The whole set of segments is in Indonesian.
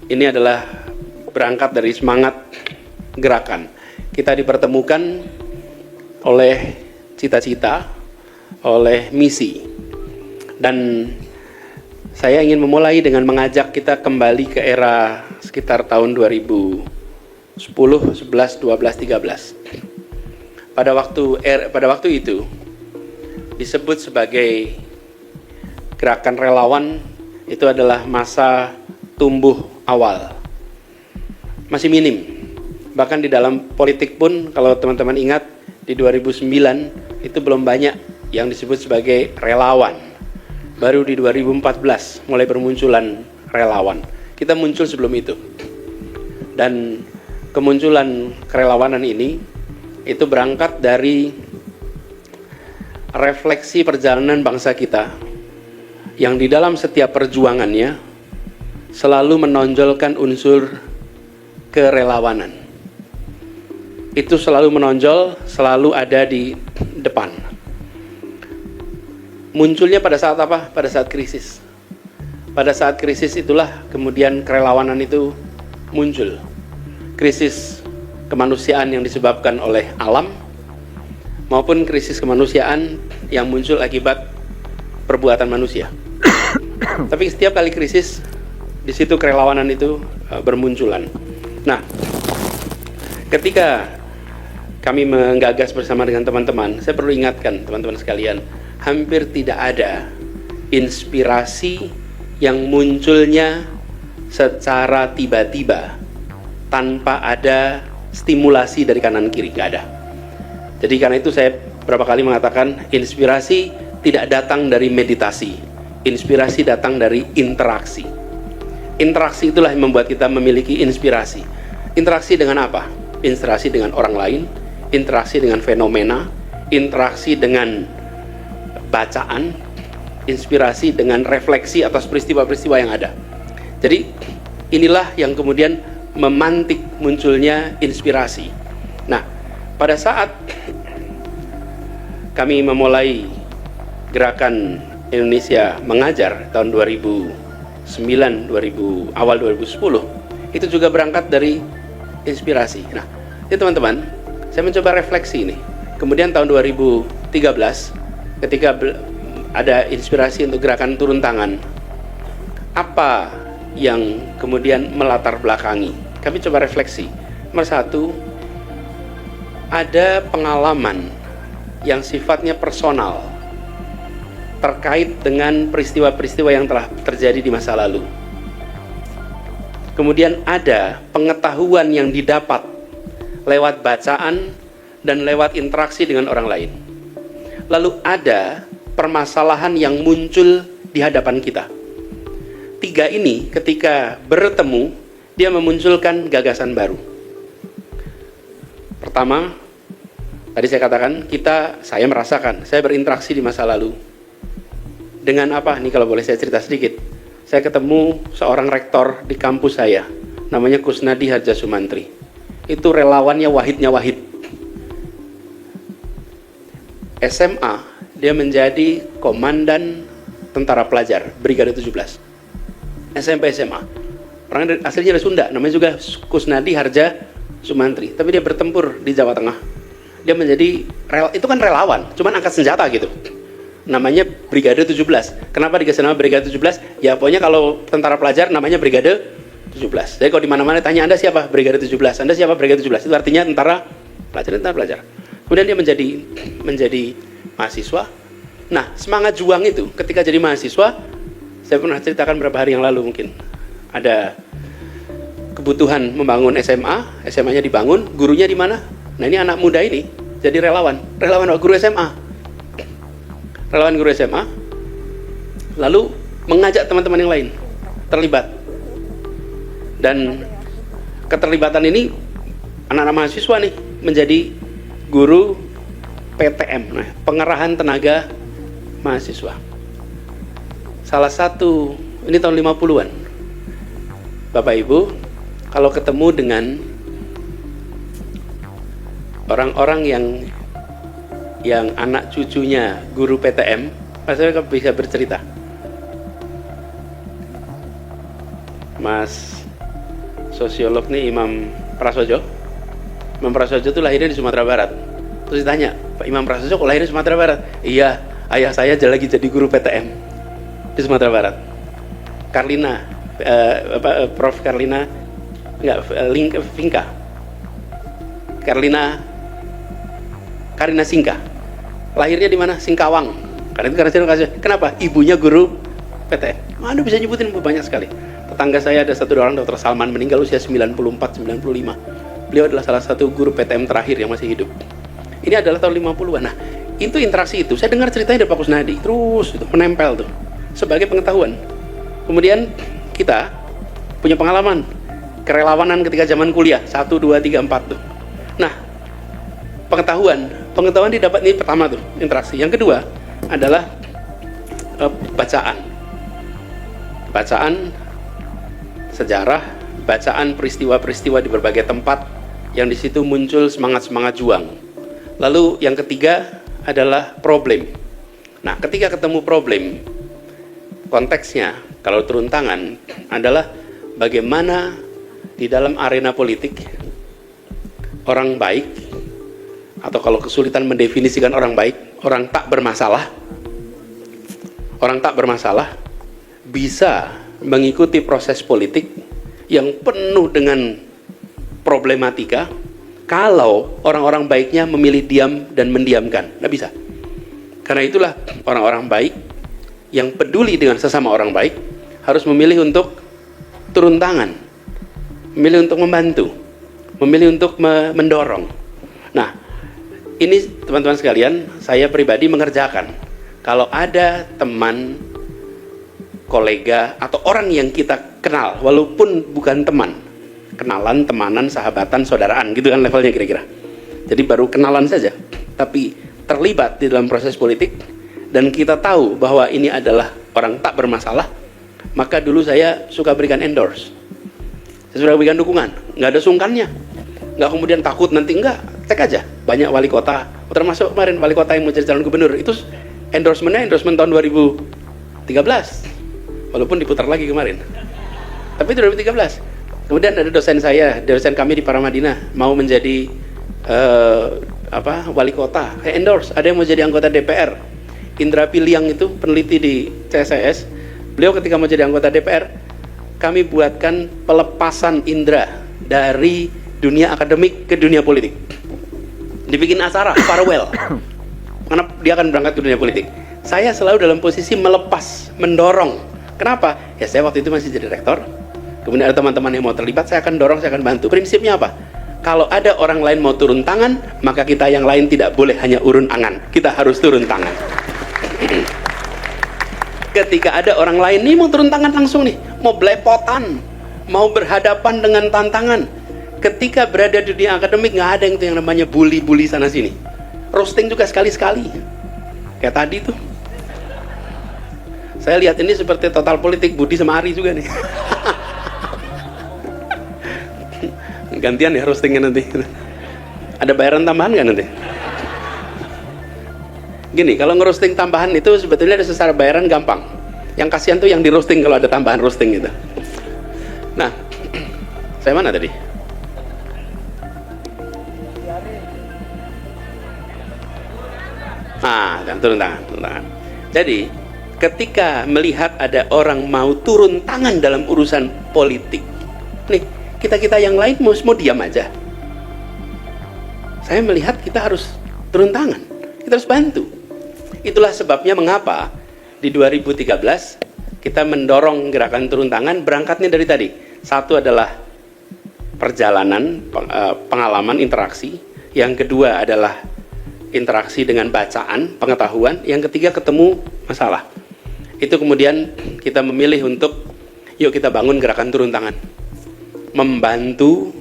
ini adalah berangkat dari semangat gerakan. Kita dipertemukan oleh cita-cita, oleh misi. Dan saya ingin memulai dengan mengajak kita kembali ke era sekitar tahun 2010, 11, 12, 13. Pada waktu itu disebut sebagai gerakan relawan, itu adalah masa tumbuh awal. Masih minim. Bahkan di dalam politik pun, kalau teman-teman ingat, di 2009 itu belum banyak yang disebut sebagai relawan. Baru di 2014 mulai bermunculan relawan. Kita muncul sebelum itu. Dan kemunculan kerelawanan ini itu berangkat dari refleksi perjalanan bangsa kita yang di dalam setiap perjuangannya selalu menonjolkan unsur kerelawanan. Itu selalu menonjol, selalu ada di depan. Munculnya pada saat apa? Pada saat krisis. Pada saat krisis itulah kemudian kerelawanan itu muncul. Krisis kemanusiaan yang disebabkan oleh alam maupun krisis kemanusiaan yang muncul akibat perbuatan manusia. Tapi setiap kali krisis, di situ kerelawanan itu bermunculan. Nah, ketika kami menggagas bersama dengan teman-teman, saya perlu ingatkan teman-teman sekalian, hampir tidak ada inspirasi yang munculnya secara tiba-tiba tanpa ada stimulasi dari kanan kiri, nggak ada. Jadi karena itu saya berapa kali mengatakan inspirasi tidak datang dari meditasi, inspirasi datang dari interaksi. Interaksi itulah yang membuat kita memiliki inspirasi. Interaksi dengan apa? Interaksi dengan orang lain, interaksi dengan fenomena, interaksi dengan bacaan, inspirasi dengan refleksi atas peristiwa-peristiwa yang ada. Jadi inilah yang kemudian memantik munculnya inspirasi. Nah, pada saat kami memulai gerakan Indonesia Mengajar tahun 2009, awal 2010, itu juga berangkat dari inspirasi. Nah, ini teman-teman, saya mencoba refleksi ini. Kemudian tahun 2013, ketika ada inspirasi untuk gerakan turun tangan, apa yang kemudian melatar belakangi? Kami coba refleksi. Nomor satu, ada pengalaman yang sifatnya personal terkait dengan peristiwa-peristiwa yang telah terjadi di masa lalu. Kemudian ada pengetahuan yang didapat lewat bacaan dan lewat interaksi dengan orang lain. Lalu ada permasalahan yang muncul di hadapan kita. Tiga ini ketika bertemu, dia memunculkan gagasan baru. Pertama, tadi saya katakan, saya merasakan, saya berinteraksi di masa lalu. Dengan apa? Ini kalau boleh saya cerita sedikit. Saya ketemu seorang rektor di kampus saya, namanya Kusnadi Harja Sumantri. Itu relawannya Wahidnya Wahid. SMA, dia menjadi komandan tentara pelajar, Brigade 17. SMP SMA. Orang aslinya dari Sunda, namanya juga Kusnadi Harja Sumantri. Tapi dia bertempur di Jawa Tengah. Dia menjadi, itu kan relawan, cuman angkat senjata gitu. Namanya Brigade 17. Kenapa dikasih nama Brigade 17? Ya pokoknya kalau tentara pelajar namanya Brigade 17. Jadi kalau di mana-mana tanya, Anda siapa? Brigade 17. Anda siapa? Brigade 17. Itu artinya tentara pelajar. Kemudian dia menjadi mahasiswa. Nah, semangat juang itu ketika jadi mahasiswa, saya pernah ceritakan beberapa hari yang lalu mungkin. Ada kebutuhan membangun SMA, SMA-nya dibangun, gurunya di mana? Nah, ini anak muda ini jadi relawan guru SMA. Relawan guru SMA, lalu mengajak teman-teman yang lain terlibat. Dan keterlibatan ini anak-anak mahasiswa nih menjadi guru PTM, nah, pengerahan tenaga mahasiswa. Salah satu, ini tahun 50-an. Bapak Ibu, kalau ketemu dengan orang-orang yang anak cucunya guru PTM, saya bisa bercerita. Mas sosiolog nih Imam Prasojo. Imam Prasojo itu lahirnya di Sumatera Barat. Terus ditanya, Pak Imam Prasojo kok lahir di Sumatera Barat? Iya, ayah saya lagi jadi guru PTM di Sumatera Barat. Karlina, Prof. Karlina, Vinka. Karina Singka. Lahirnya di mana? Singkawang. Karena itu kenapa? Ibunya guru PTM. Anda bisa nyebutin banyak sekali. Tetangga saya ada satu orang, Dr. Salman, meninggal usia 94-95. Beliau adalah salah satu guru PTM terakhir yang masih hidup. Ini adalah tahun 50-an. Nah, itu interaksi itu. Saya dengar ceritanya dari Pak Kusnadi. Terus itu menempel tuh. Sebagai pengetahuan. Kemudian kita punya pengalaman. Kerelawanan ketika zaman kuliah. 1, 2, 3, 4 tuh. Nah, pengetahuan didapat ini pertama tuh, interaksi. Yang kedua adalah bacaan sejarah, bacaan peristiwa-peristiwa di berbagai tempat yang di situ muncul semangat-semangat juang. Lalu yang ketiga adalah problem. Nah, ketika ketemu problem, konteksnya kalau turun tangan adalah bagaimana di dalam arena politik orang baik, atau kalau kesulitan mendefinisikan orang baik, orang tak bermasalah bisa mengikuti proses politik yang penuh dengan problematika kalau orang-orang baiknya memilih diam dan mendiamkan. Nggak bisa. Karena itulah orang-orang baik yang peduli dengan sesama orang baik harus memilih untuk turun tangan, memilih untuk membantu, memilih untuk mendorong. Nah, ini teman-teman sekalian, saya pribadi mengerjakan. Kalau ada teman, kolega, atau orang yang kita kenal, walaupun bukan teman, kenalan, temanan, sahabatan, saudaraan, gitu kan levelnya kira-kira. Jadi baru kenalan saja, tapi terlibat di dalam proses politik, dan kita tahu bahwa ini adalah orang tak bermasalah, maka dulu saya suka berikan endorse. Saya sudah berikan dukungan, nggak ada sungkannya, nggak kemudian takut nanti, enggak, cek aja. Banyak wali kota, termasuk kemarin wali kota yang mau jadi calon gubernur, itu endorsement tahun 2013, walaupun diputar lagi kemarin, tapi itu 2013. Kemudian ada dosen kami di Paramadina mau menjadi wali kota, saya endorse. Ada yang mau jadi anggota DPR, Indra Piliang itu peneliti di CSIS, beliau ketika mau jadi anggota DPR, kami buatkan pelepasan Indra dari dunia akademik ke dunia politik. Dibikin acara, farewell. Karena dia akan berangkat ke dunia politik. Saya selalu dalam posisi melepas, mendorong. Kenapa? Ya saya waktu itu masih jadi rektor. Kemudian ada teman-teman yang mau terlibat, saya akan dorong, saya akan bantu. Prinsipnya apa? Kalau ada orang lain mau turun tangan, maka kita yang lain tidak boleh hanya urun angan. Kita harus turun tangan. Ketika ada orang lain nih mau turun tangan langsung nih, mau belepotan, mau berhadapan dengan tantangan. Ketika berada di dunia akademik nggak ada yang namanya bully sana sini. Roasting juga sekali-sekali. Kayak tadi tuh. Saya lihat ini seperti total politik Budi sama Ari juga nih. Gantian ya roastingnya nanti. Ada bayaran tambahan nggak nanti? Gini, kalau ngerosting tambahan itu sebetulnya ada secara bayaran gampang. Yang kasihan tuh yang di roasting kalau ada tambahan roasting gitu. Nah, saya mana tadi? Turun tangan. Jadi, ketika melihat ada orang mau turun tangan dalam urusan politik, nih, kita yang lain mau diam aja. Saya melihat kita harus turun tangan, kita harus bantu. Itulah sebabnya mengapa di 2013 kita mendorong gerakan turun tangan, berangkatnya dari tadi. Satu adalah perjalanan, pengalaman, interaksi. Yang kedua adalah interaksi dengan bacaan, pengetahuan. Yang ketiga ketemu masalah. Itu kemudian kita memilih untuk, yuk kita bangun gerakan turun tangan. Membantu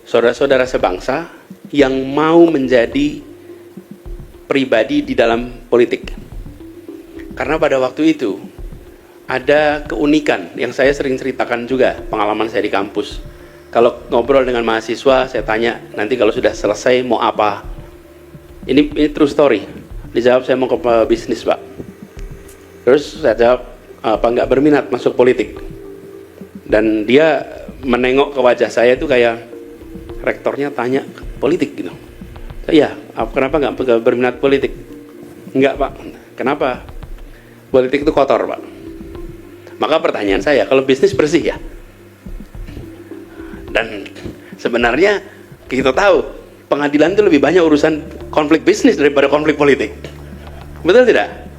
saudara-saudara sebangsa yang mau menjadi pribadi di dalam politik. Karena pada waktu itu ada keunikan yang saya sering ceritakan juga, pengalaman saya di kampus. Kalau ngobrol dengan mahasiswa, saya tanya, nanti kalau sudah selesai mau apa? Ini true story. Dijawab, saya mau ke bisnis, Pak. Terus saya jawab, apa nggak berminat masuk politik? Dan dia menengok ke wajah saya itu kayak rektornya tanya politik gitu. Iya, kenapa nggak berminat politik? Enggak Pak, kenapa? Politik itu kotor Pak. Maka pertanyaan saya, kalau bisnis bersih ya? Dan sebenarnya kita tahu pengadilan itu lebih banyak urusan konflik bisnis daripada konflik politik. Betul tidak?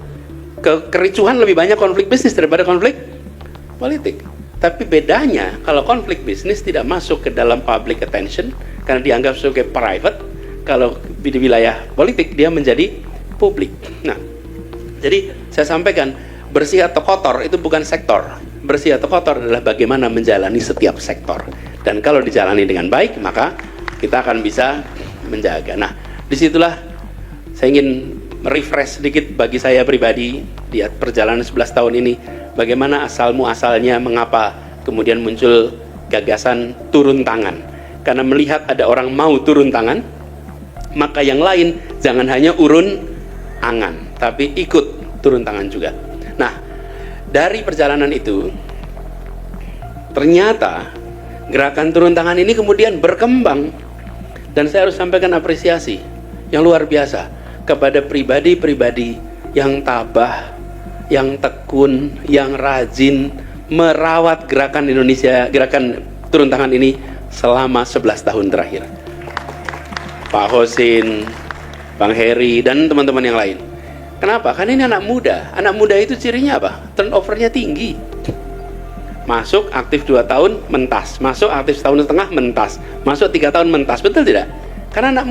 Kericuhan lebih banyak konflik bisnis daripada konflik politik. Tapi bedanya kalau konflik bisnis tidak masuk ke dalam public attention karena dianggap sebagai private. Kalau di wilayah politik dia menjadi publik. Nah, jadi saya sampaikan bersih atau kotor itu bukan sektor. Bersih atau kotor adalah bagaimana menjalani setiap sektor. Dan kalau dijalani dengan baik, maka kita akan bisa menjaga. Nah, disitulah saya ingin refresh sedikit bagi saya pribadi di perjalanan 11 tahun ini. Bagaimana asal-muasalnya, mengapa kemudian muncul gagasan turun tangan. Karena melihat ada orang mau turun tangan, maka yang lain jangan hanya urun angan, tapi ikut turun tangan juga. Nah, dari perjalanan itu, ternyata gerakan turun tangan ini kemudian berkembang. Dan saya harus sampaikan apresiasi yang luar biasa kepada pribadi-pribadi yang tabah, yang tekun, yang rajin merawat gerakan Indonesia, gerakan turun tangan ini selama 11 tahun terakhir. Pak Hosin, Bang Heri, dan teman-teman yang lain. Kenapa? Karena ini anak muda. Anak muda itu cirinya apa? Turnovernya tinggi. Masuk aktif 2 tahun, mentas. Masuk aktif 1,5 tahun, mentas. Masuk 3 tahun, mentas. Betul tidak? Karena anak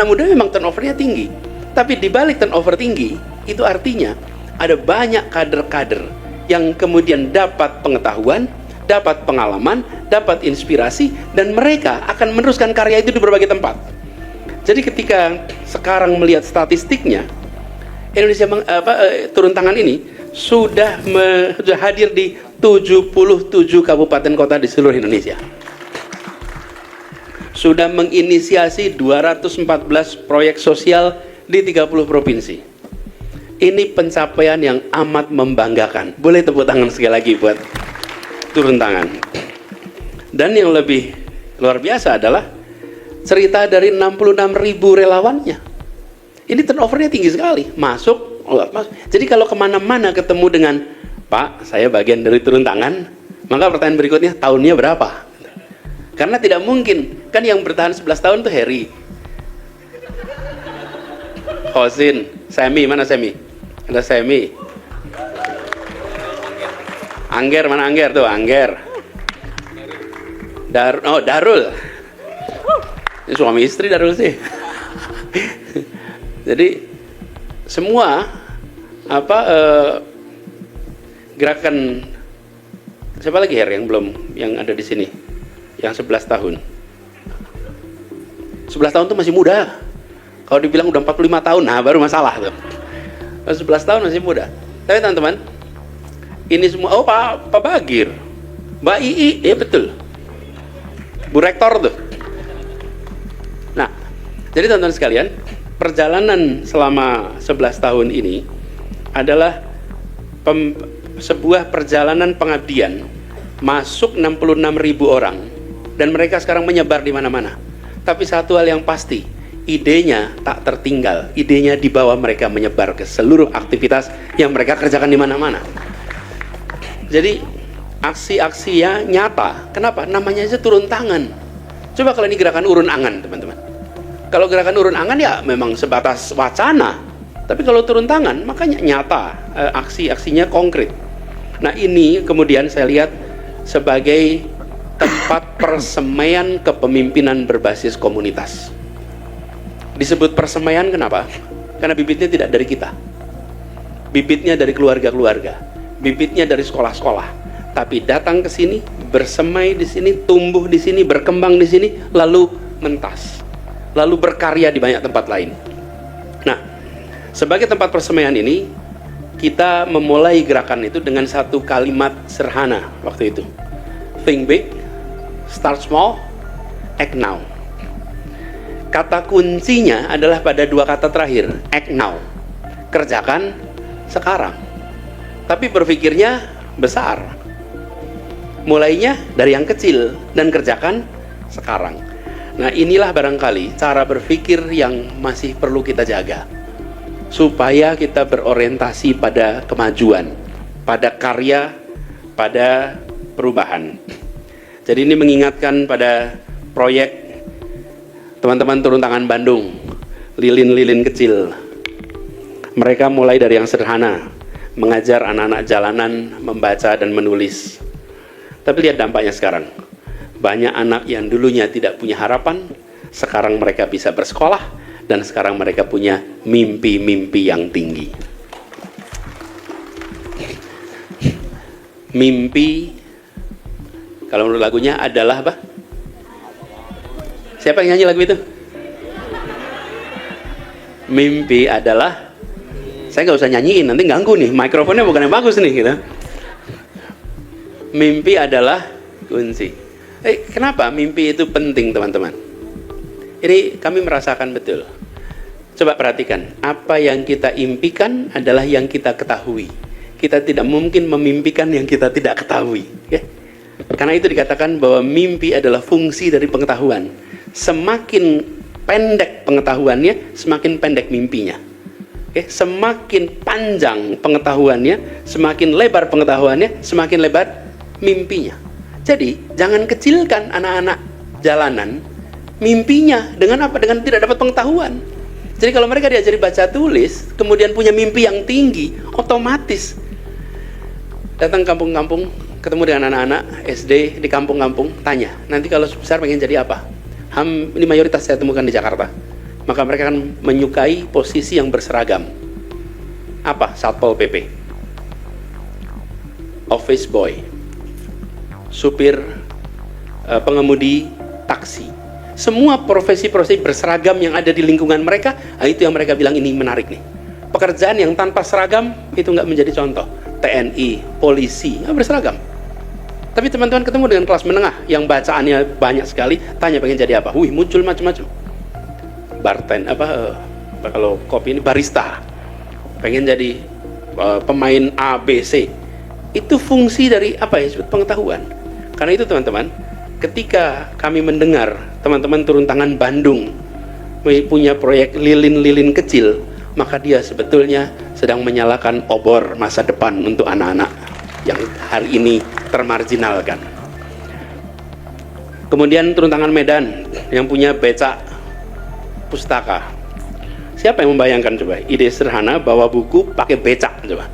muda memang turnovernya tinggi. Tapi di balik turnover tinggi, itu artinya ada banyak kader-kader yang kemudian dapat pengetahuan, dapat pengalaman, dapat inspirasi, dan mereka akan meneruskan karya itu di berbagai tempat. Jadi ketika sekarang melihat statistiknya, Indonesia turun tangan ini sudah hadir di 77 kabupaten kota di seluruh Indonesia. Sudah menginisiasi 214 proyek sosial di 30 provinsi. Ini pencapaian yang amat membanggakan. Boleh tepuk tangan sekali lagi buat turun tangan. Dan yang lebih luar biasa adalah cerita dari 66.000 relawannya. Ini turnovernya tinggi sekali. Masuk. Jadi kalau kemana-mana ketemu dengan Pak, saya bagian dari turun tangan, maka pertanyaan berikutnya, tahunnya berapa? Karena tidak mungkin. Kan yang bertahan 11 tahun itu Heri, Hosin, Semi, mana Semi? Ada Semi. Angger, mana Angger tuh? Angger. Darul. Ini suami istri Darul sih. Jadi semua gerakan, siapa lagi yang ada di sini yang 11 tahun 11 tahun tuh masih muda. Kalau dibilang udah 45 tahun, nah baru masalah tuh. 11 tahun masih muda. Tapi teman-teman, ini semua, Pak Bagir, Mbak Ii, ya betul, Bu Rektor tuh. Nah, jadi teman-teman sekalian, perjalanan selama 11 tahun ini adalah sebuah perjalanan pengabdian. Masuk 66.000 orang dan mereka sekarang menyebar di mana-mana. Tapi satu hal yang pasti, idenya tak tertinggal. Idenya dibawa mereka menyebar ke seluruh aktivitas yang mereka kerjakan di mana-mana. Jadi aksi-aksinya nyata. Kenapa? Namanya aja turun tangan. Coba kalau ini gerakan urun angan, teman-teman. Kalau gerakan urun angan ya memang sebatas wacana. Tapi kalau turun tangan, makanya nyata, aksi-aksinya konkret. Nah ini kemudian saya lihat sebagai tempat persemaian kepemimpinan berbasis komunitas. Disebut persemaian kenapa? Karena bibitnya tidak dari kita. Bibitnya dari keluarga-keluarga. Bibitnya dari sekolah-sekolah. Tapi datang ke sini, bersemai di sini, tumbuh di sini, berkembang di sini, lalu mentas, lalu berkarya di banyak tempat lain. Nah, sebagai tempat persemaian ini, kita memulai gerakan itu dengan satu kalimat sederhana waktu itu. Think big, start small, act now. Kata kuncinya adalah pada dua kata terakhir, act now. Kerjakan sekarang. Tapi berpikirnya besar. mulainya dari yang kecil dan kerjakan sekarang. Nah, inilah barangkali cara berpikir yang masih perlu kita jaga, supaya kita berorientasi pada kemajuan, pada karya, pada perubahan. Jadi ini mengingatkan pada proyek teman-teman turun tangan Bandung, lilin-lilin kecil. Mereka mulai dari yang sederhana, mengajar anak-anak jalanan membaca dan menulis. Tapi lihat dampaknya sekarang. Banyak anak yang dulunya tidak punya harapan, sekarang mereka bisa bersekolah, dan sekarang mereka punya mimpi-mimpi yang tinggi. Mimpi, kalau menurut lagunya adalah apa? Siapa yang nyanyi lagu itu? Mimpi adalah, saya nggak usah nyanyiin, nanti ganggu nih, mikrofonnya bukan yang bagus nih, gitu. Mimpi adalah kunci. Kenapa mimpi itu penting, teman-teman? Ini kami merasakan betul. Coba perhatikan, apa yang kita impikan adalah yang kita ketahui. Kita tidak mungkin memimpikan yang kita tidak ketahui, ya? Karena itu dikatakan bahwa mimpi adalah fungsi dari pengetahuan. Semakin pendek pengetahuannya, semakin pendek mimpinya. Semakin panjang pengetahuannya, semakin lebar pengetahuannya, semakin lebar mimpinya. Jadi jangan kecilkan anak-anak jalanan mimpinya dengan apa? Dengan tidak dapat pengetahuan. Jadi kalau mereka diajari baca tulis, kemudian punya mimpi yang tinggi, otomatis datang kampung-kampung, ketemu dengan anak-anak SD di kampung-kampung, tanya, nanti kalau besar pengen jadi apa? Ini mayoritas saya temukan di Jakarta. Maka mereka akan menyukai posisi yang berseragam. Apa? Satpol PP, office boy, supir, pengemudi taksi. Semua profesi-profesi berseragam yang ada di lingkungan mereka, itu yang mereka bilang ini menarik nih. Pekerjaan yang tanpa seragam itu nggak menjadi contoh. TNI, polisi, nggak berseragam. Tapi teman-teman ketemu dengan kelas menengah yang bacaannya banyak sekali, tanya pengen jadi apa? Wih, muncul macam-macam. Kalau kopi ini barista, pengen jadi pemain ABC. Itu fungsi dari apa ya? Disebut pengetahuan. Karena itu teman-teman, ketika kami mendengar teman-teman turun tangan Bandung punya proyek lilin-lilin kecil, maka dia sebetulnya sedang menyalakan obor masa depan untuk anak-anak yang hari ini termarginalkan. Kemudian turun tangan Medan yang punya becak pustaka. Siapa yang membayangkan coba? Ide sederhana bawa buku pakai becak coba.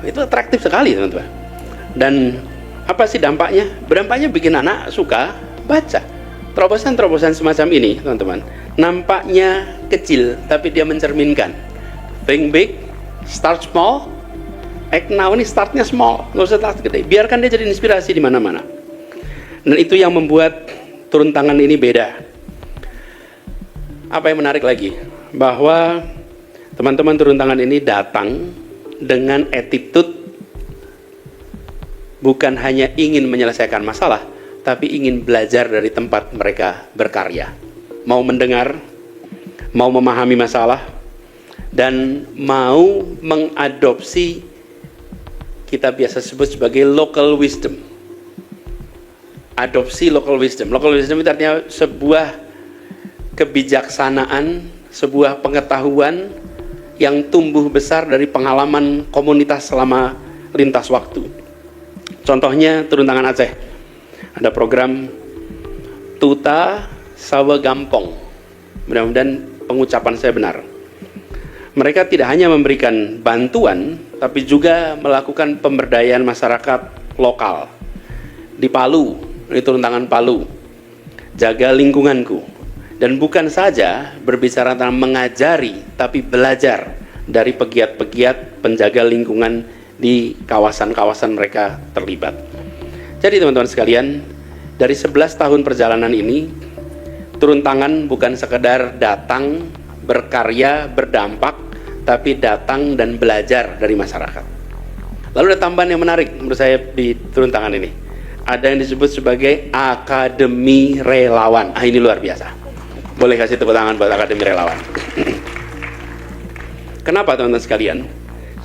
Itu atraktif sekali teman-teman. Dan apa sih dampaknya? Berdampaknya bikin anak suka baca. Terobosan-terobosan semacam ini, teman-teman, nampaknya kecil, tapi dia mencerminkan think big, start small, act now. Ini startnya small, nggak usah start gede. Biarkan dia jadi inspirasi di mana-mana. Dan itu yang membuat turun tangan ini beda. Apa yang menarik lagi? Bahwa teman-teman turun tangan ini datang dengan attitude bukan hanya ingin menyelesaikan masalah, tapi ingin belajar dari tempat mereka berkarya. Mau mendengar, mau memahami masalah, dan mau mengadopsi kita biasa sebut sebagai local wisdom. Adopsi local wisdom. Local wisdom itu artinya sebuah kebijaksanaan, sebuah pengetahuan yang tumbuh besar dari pengalaman komunitas selama lintas waktu. Contohnya turun tangan Aceh, ada program Tuta Sawa Gampong. Mudah-mudahan pengucapan saya benar. Mereka tidak hanya memberikan bantuan, tapi juga melakukan pemberdayaan masyarakat lokal. Di Palu, di turun tangan Palu, jaga lingkunganku. Dan bukan saja berbicara tentang mengajari, tapi belajar dari pegiat-pegiat penjaga lingkungan di kawasan-kawasan mereka terlibat. Jadi teman-teman sekalian, dari 11 tahun perjalanan ini, turun tangan bukan sekedar datang, berkarya, berdampak, tapi datang dan belajar dari masyarakat. Lalu ada tambahan yang menarik menurut saya di turun tangan ini. Ada yang disebut sebagai Akademi Relawan. Ini luar biasa. Boleh kasih tepuk tangan buat Akademi Relawan. Kenapa teman-teman sekalian?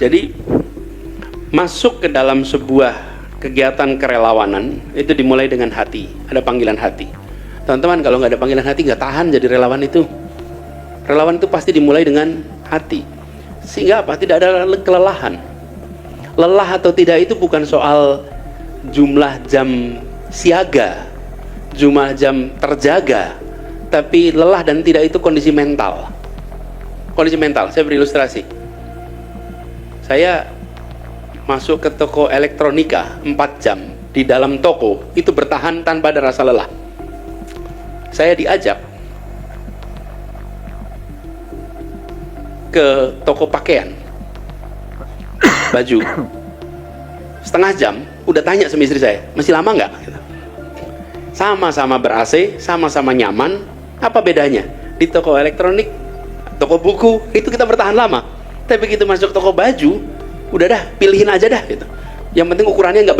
Jadi masuk ke dalam sebuah kegiatan kerelawanan itu dimulai dengan hati, ada panggilan hati. Teman-teman, kalau nggak ada panggilan hati, nggak tahan jadi relawan itu. Relawan itu pasti dimulai dengan hati. Sehingga apa? Tidak ada kelelahan. Lelah atau tidak itu bukan soal jumlah jam siaga, jumlah jam terjaga, tapi lelah dan tidak itu kondisi mental. Kondisi mental, saya beri ilustrasi. Saya masuk ke toko elektronika 4 jam di dalam toko, itu bertahan tanpa ada rasa lelah. Saya diajak ke toko pakaian baju setengah jam, udah tanya sama istri saya, masih lama nggak? Sama-sama ber-AC, sama-sama nyaman, apa bedanya? Di toko elektronik, toko buku, itu kita bertahan lama, tapi begitu masuk toko baju, udah dah, pilihin aja dah gitu. Yang penting ukurannya nggak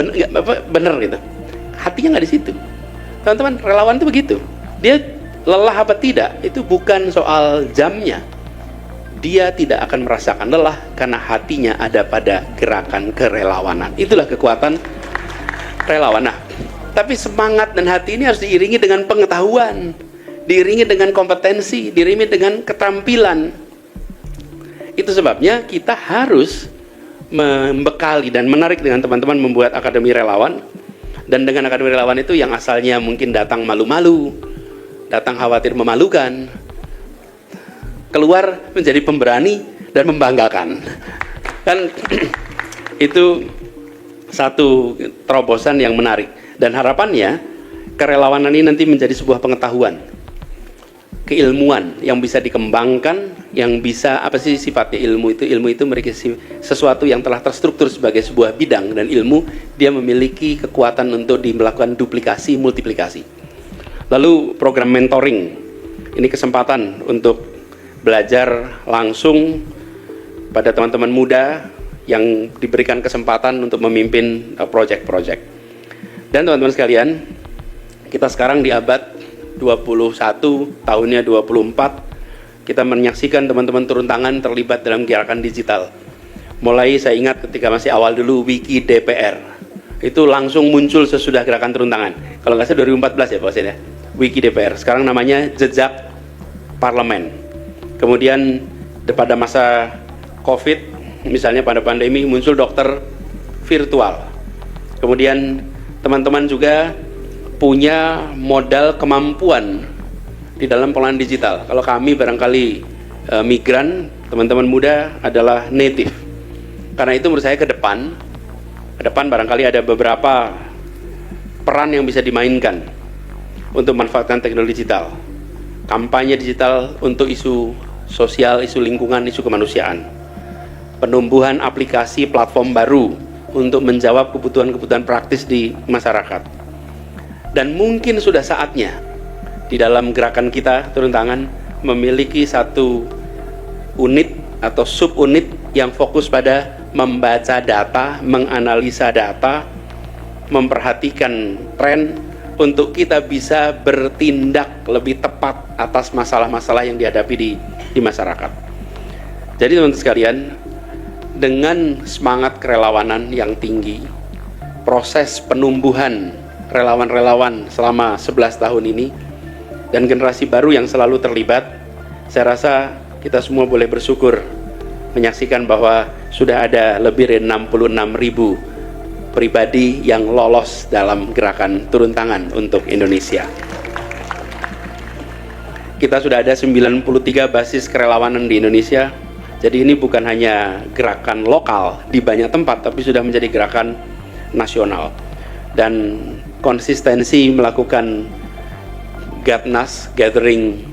bener gitu. Hatinya nggak di situ. Teman-teman, relawan itu begitu. Dia lelah apa tidak, itu bukan soal jamnya. Dia tidak akan merasakan lelah karena hatinya ada pada gerakan kerelawanan. Itulah kekuatan relawan. Nah, tapi semangat dan hati ini harus diiringi dengan pengetahuan, diiringi dengan kompetensi, diiringi dengan keterampilan. Itu sebabnya kita harus membekali dan menarik dengan teman-teman membuat akademi relawan. Dan dengan akademi relawan itu yang asalnya mungkin datang malu-malu, datang khawatir memalukan, keluar menjadi pemberani dan membanggakan. Kan itu satu terobosan yang menarik. Dan harapannya kerelawanan ini nanti menjadi sebuah pengetahuan, keilmuan yang bisa dikembangkan, yang bisa, apa sih sifatnya ilmu itu? Ilmu itu memiliki sesuatu yang telah terstruktur sebagai sebuah bidang, dan ilmu dia memiliki kekuatan untuk melakukan duplikasi, multiplikasi. Lalu program mentoring, ini kesempatan untuk belajar langsung pada teman-teman muda yang diberikan kesempatan untuk memimpin project-project. Dan teman-teman sekalian, kita sekarang di abad 21, tahunnya 24, kita menyaksikan teman-teman turun tangan terlibat dalam gerakan digital. Mulai saya ingat ketika masih awal dulu Wiki DPR, itu langsung muncul sesudah gerakan turun tangan. Kalau nggak salah 2014 ya Pak Sen ya, Wiki DPR. Sekarang namanya Jejak Parlemen. Kemudian pada masa COVID, misalnya pada pandemi, muncul dokter virtual. Kemudian teman-teman juga punya modal kemampuan di dalam pengolahan digital. Kalau kami barangkali migran, teman-teman muda adalah native. Karena itu menurut saya ke depan barangkali ada beberapa peran yang bisa dimainkan untuk memanfaatkan teknologi digital. Kampanye digital untuk isu sosial, isu lingkungan, isu kemanusiaan. Penumbuhan aplikasi platform baru untuk menjawab kebutuhan-kebutuhan praktis di masyarakat. Dan mungkin sudah saatnya di dalam gerakan kita turun tangan memiliki satu unit atau subunit yang fokus pada membaca data, menganalisa data, memperhatikan tren untuk kita bisa bertindak lebih tepat atas masalah-masalah yang dihadapi di masyarakat. Jadi teman-teman sekalian, dengan semangat kerelawanan yang tinggi, proses penumbuhan relawan-relawan selama 11 tahun ini, dan generasi baru yang selalu terlibat, saya rasa kita semua boleh bersyukur menyaksikan bahwa sudah ada lebih dari 66.000 pribadi yang lolos dalam gerakan turun tangan untuk Indonesia. Kita sudah ada 93 basis kerelawanan di Indonesia. Jadi ini bukan hanya gerakan lokal di banyak tempat, tapi sudah menjadi gerakan nasional. Dan konsistensi melakukan Gatnas, gathering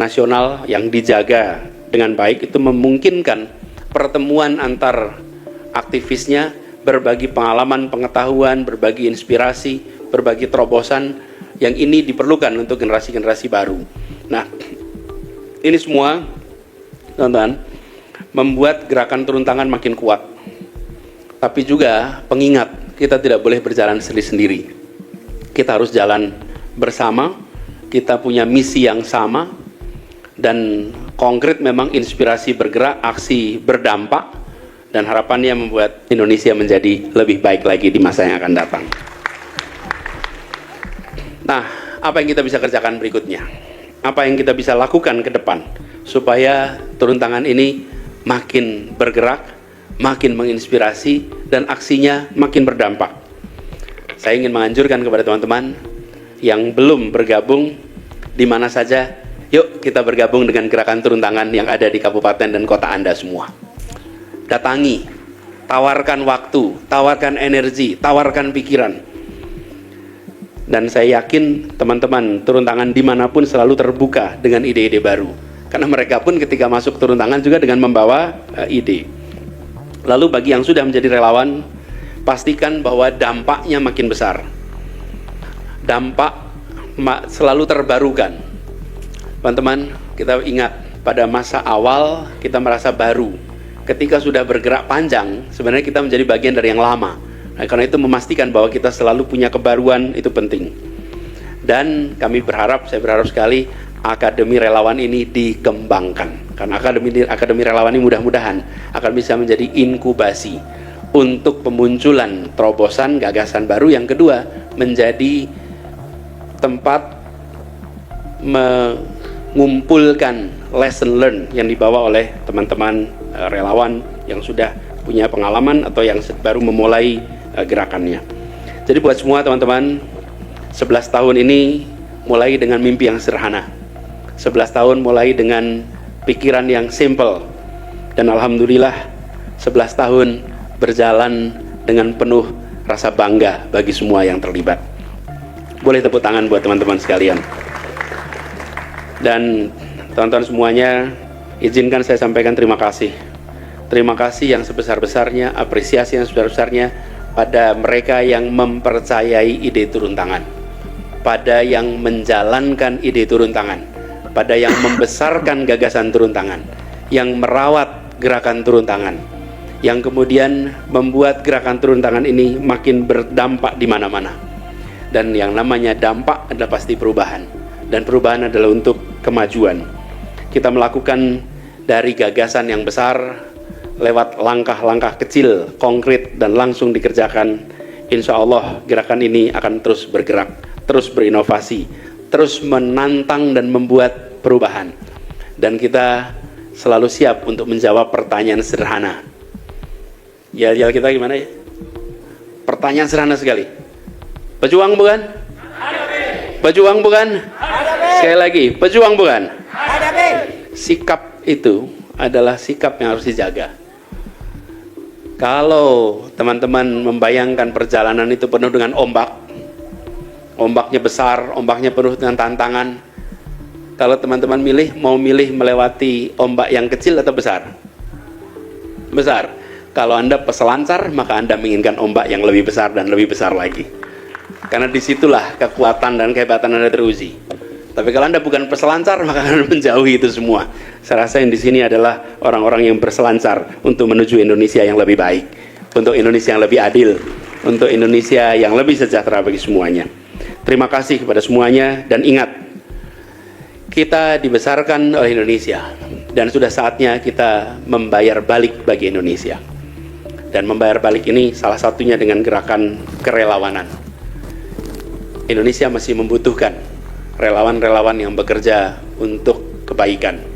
nasional yang dijaga dengan baik, itu memungkinkan pertemuan antar aktivisnya, berbagi pengalaman, pengetahuan, berbagi inspirasi, berbagi terobosan yang ini diperlukan untuk generasi-generasi baru. Nah, ini semua teman-teman membuat gerakan turun tangan makin kuat. Tapi juga pengingat, kita tidak boleh berjalan sendiri-sendiri. Kita harus jalan bersama, kita punya misi yang sama, dan konkret memang inspirasi bergerak, aksi berdampak, dan harapannya membuat Indonesia menjadi lebih baik lagi di masa yang akan datang. Nah, apa yang kita bisa kerjakan berikutnya? Apa yang kita bisa lakukan ke depan supaya turun tangan ini makin bergerak, makin menginspirasi, dan aksinya makin berdampak? Saya ingin menganjurkan kepada teman-teman yang belum bergabung di mana saja, yuk kita bergabung dengan gerakan turun tangan yang ada di kabupaten dan kota Anda semua. Datangi, tawarkan waktu, tawarkan energi, tawarkan pikiran. Dan saya yakin teman-teman turun tangan dimanapun selalu terbuka dengan ide-ide baru. Karena mereka pun ketika masuk turun tangan juga dengan membawa ide. Lalu bagi yang sudah menjadi relawan, pastikan bahwa dampaknya makin besar. Dampak selalu terbarukan. Teman-teman, kita ingat pada masa awal kita merasa baru. Ketika sudah bergerak panjang, sebenarnya kita menjadi bagian dari yang lama. Nah, karena itu memastikan bahwa kita selalu punya kebaruan itu penting. Dan kami berharap, saya berharap sekali Akademi Relawan ini dikembangkan. Karena Akademi Relawan ini mudah-mudahan akan bisa menjadi inkubasi untuk pemunculan terobosan gagasan baru. Yang kedua, menjadi tempat mengumpulkan lesson learned yang dibawa oleh teman-teman relawan yang sudah punya pengalaman atau yang baru memulai gerakannya. Jadi buat semua teman-teman, 11 tahun ini mulai dengan mimpi yang sederhana, 11 tahun mulai dengan pikiran yang simple, dan alhamdulillah 11 tahun berjalan dengan penuh rasa bangga bagi semua yang terlibat. Boleh tepuk tangan buat teman-teman sekalian. Dan teman-teman semuanya, izinkan saya sampaikan terima kasih. Terima kasih yang sebesar-besarnya, apresiasi yang sebesar-besarnya pada mereka yang mempercayai ide turun tangan, pada yang menjalankan ide turun tangan, pada yang membesarkan gagasan turun tangan, yang merawat gerakan turun tangan, yang kemudian membuat gerakan turun tangan ini makin berdampak di mana-mana. Dan yang namanya dampak adalah pasti perubahan, dan perubahan adalah untuk kemajuan. Kita melakukan dari gagasan yang besar lewat langkah-langkah kecil, konkret, dan langsung dikerjakan. Insya Allah gerakan ini akan terus bergerak, terus berinovasi, terus menantang dan membuat perubahan. Dan kita selalu siap untuk menjawab pertanyaan sederhana. Yel-yel kita gimana ya? Pertanyaan sederhana sekali. Pejuang bukan? Pejuang bukan? Sekali lagi, pejuang bukan? Sikap itu adalah sikap yang harus dijaga. Kalau teman-teman membayangkan perjalanan itu penuh dengan ombak, ombaknya besar, ombaknya penuh dengan tantangan. Kalau teman-teman mau milih melewati ombak yang kecil atau besar? Besar. Kalau Anda peselancar, maka Anda menginginkan ombak yang lebih besar dan lebih besar lagi. Karena disitulah kekuatan dan kehebatan Anda teruji. Tapi kalau Anda bukan peselancar, maka Anda menjauhi itu semua. Saya rasa yang di sini adalah orang-orang yang berselancar untuk menuju Indonesia yang lebih baik, untuk Indonesia yang lebih adil, untuk Indonesia yang lebih sejahtera bagi semuanya. Terima kasih kepada semuanya, dan ingat, kita dibesarkan oleh Indonesia, dan sudah saatnya kita membayar balik bagi Indonesia. Dan membayar balik ini salah satunya dengan gerakan kerelawanan. Indonesia masih membutuhkan relawan-relawan yang bekerja untuk kebaikan.